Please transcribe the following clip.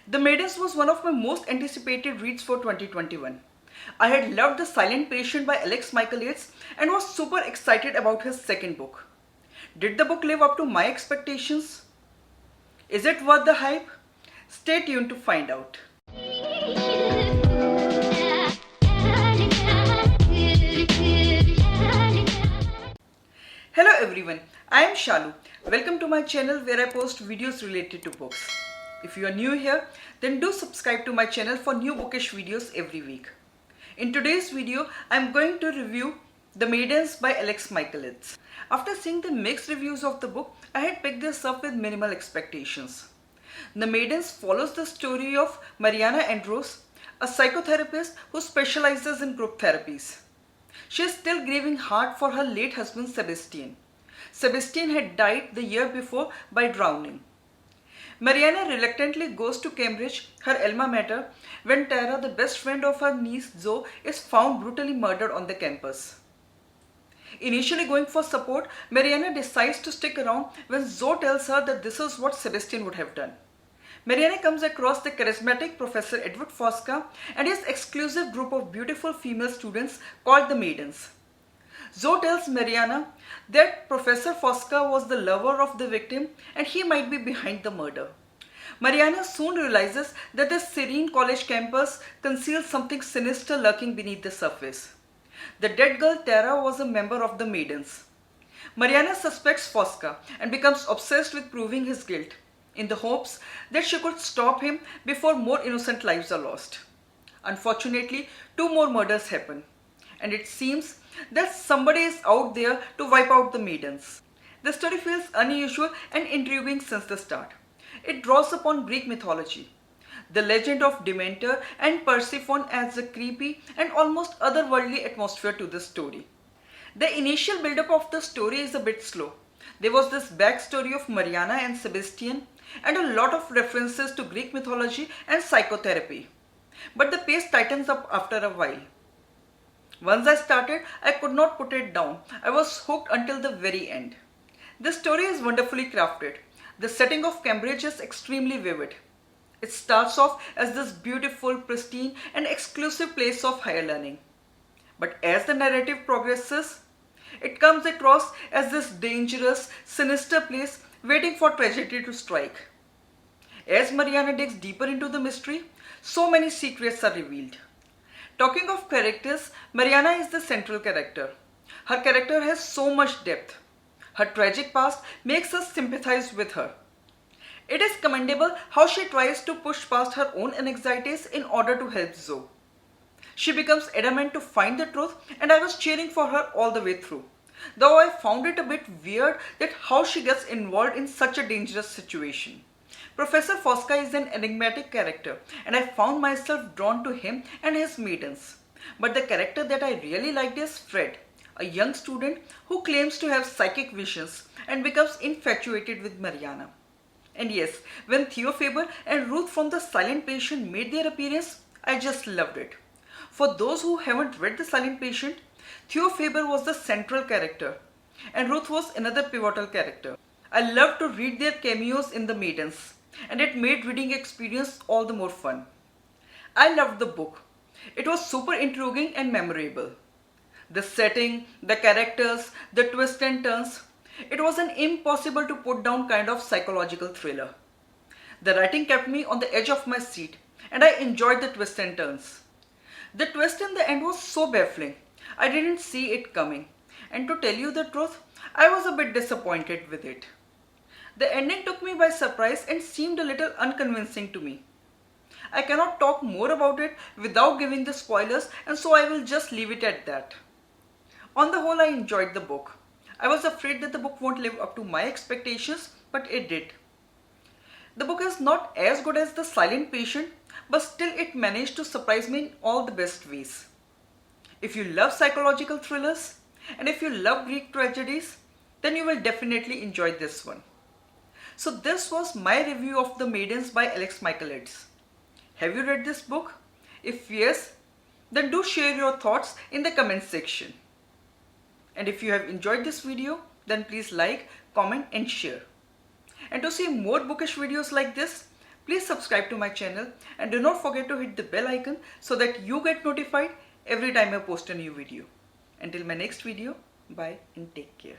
The Maidens was one of my most anticipated reads for 2021. I had loved The Silent Patient by Alex Michael Yates and was super excited about his second book. Did the book live up to my expectations? Is it worth the hype? Stay tuned to find out. Hello everyone, I am Shalu. Welcome to my channel where I post videos related to books. If you are new here, then do subscribe to my channel for new bookish videos every week. In today's video, I am going to review The Maidens by Alex Michael Yates. After seeing the mixed reviews of the book, I had picked this up with minimal expectations. The Maidens follows the story of Mariana Andros, a psychotherapist who specializes in group therapies. She is still grieving hard for her late husband Sebastian. Sebastian had died the year before by drowning. Mariana reluctantly goes to Cambridge, her alma mater, when Tara, the best friend of her niece Zoe, is found brutally murdered on the campus. Initially going for support, Mariana decides to stick around when Zoe tells her that this is what Sebastian would have done. Mariana comes across the charismatic Professor Edward Fosca and his exclusive group of beautiful female students called the Maidens. Zoe tells Mariana that Professor Fosca was the lover of the victim and he might be behind the murder. Mariana soon realizes that this serene college campus conceals something sinister lurking beneath the surface. The dead girl Tara was a member of the Maidens. Mariana suspects Fosca and becomes obsessed with proving his guilt, in the hopes that she could stop him before more innocent lives are lost. Unfortunately, 2 more murders happen, and it seems that somebody is out there to wipe out the Maidens. The story feels unusual and intriguing since the start. It draws upon Greek mythology. The legend of Demeter and Persephone adds a creepy and almost otherworldly atmosphere to the story. The initial build-up of the story is a bit slow. There was this backstory of Mariana and Sebastian and a lot of references to Greek mythology and psychotherapy. But the pace tightens up after a while. Once I started, I could not put it down. I was hooked until the very end. This story is wonderfully crafted. The setting of Cambridge is extremely vivid. It starts off as this beautiful, pristine and exclusive place of higher learning. But as the narrative progresses, it comes across as this dangerous, sinister place waiting for tragedy to strike. As Mariana digs deeper into the mystery, so many secrets are revealed. Talking of characters, Mariana is the central character. Her character has so much depth. Her tragic past makes us sympathize with her. It is commendable how she tries to push past her own anxieties in order to help Zoe. She becomes adamant to find the truth and I was cheering for her all the way through. Though I found it a bit weird that how she gets involved in such a dangerous situation. Professor Fosca is an enigmatic character and I found myself drawn to him and his maidens. But the character that I really liked is Fred, a young student who claims to have psychic visions and becomes infatuated with Mariana. And yes, when Theo Faber and Ruth from The Silent Patient made their appearance, I just loved it. For those who haven't read The Silent Patient, Theo Faber was the central character and Ruth was another pivotal character. I loved to read their cameos in The Maidens and it made reading experience all the more fun. I loved the book. It was super intriguing and memorable. The setting, the characters, the twists and turns. It was an impossible to put down kind of psychological thriller. The writing kept me on the edge of my seat and I enjoyed the twists and turns. The twist in the end was so baffling. I didn't see it coming. And to tell you the truth, I was a bit disappointed with it. The ending took me by surprise and seemed a little unconvincing to me. I cannot talk more about it without giving the spoilers and so I will just leave it at that. On the whole, I enjoyed the book. I was afraid that the book won't live up to my expectations, but it did. The book is not as good as The Silent Patient, but still it managed to surprise me in all the best ways. If you love psychological thrillers, and if you love Greek tragedies, then you will definitely enjoy this one. So this was my review of The Maidens by Alex Michael Yates. Have you read this book? If yes, then do share your thoughts in the comment section. And if you have enjoyed this video, then please like, comment and share. And to see more bookish videos like this, please subscribe to my channel and do not forget to hit the bell icon so that you get notified every time I post a new video. Until my next video, bye and take care.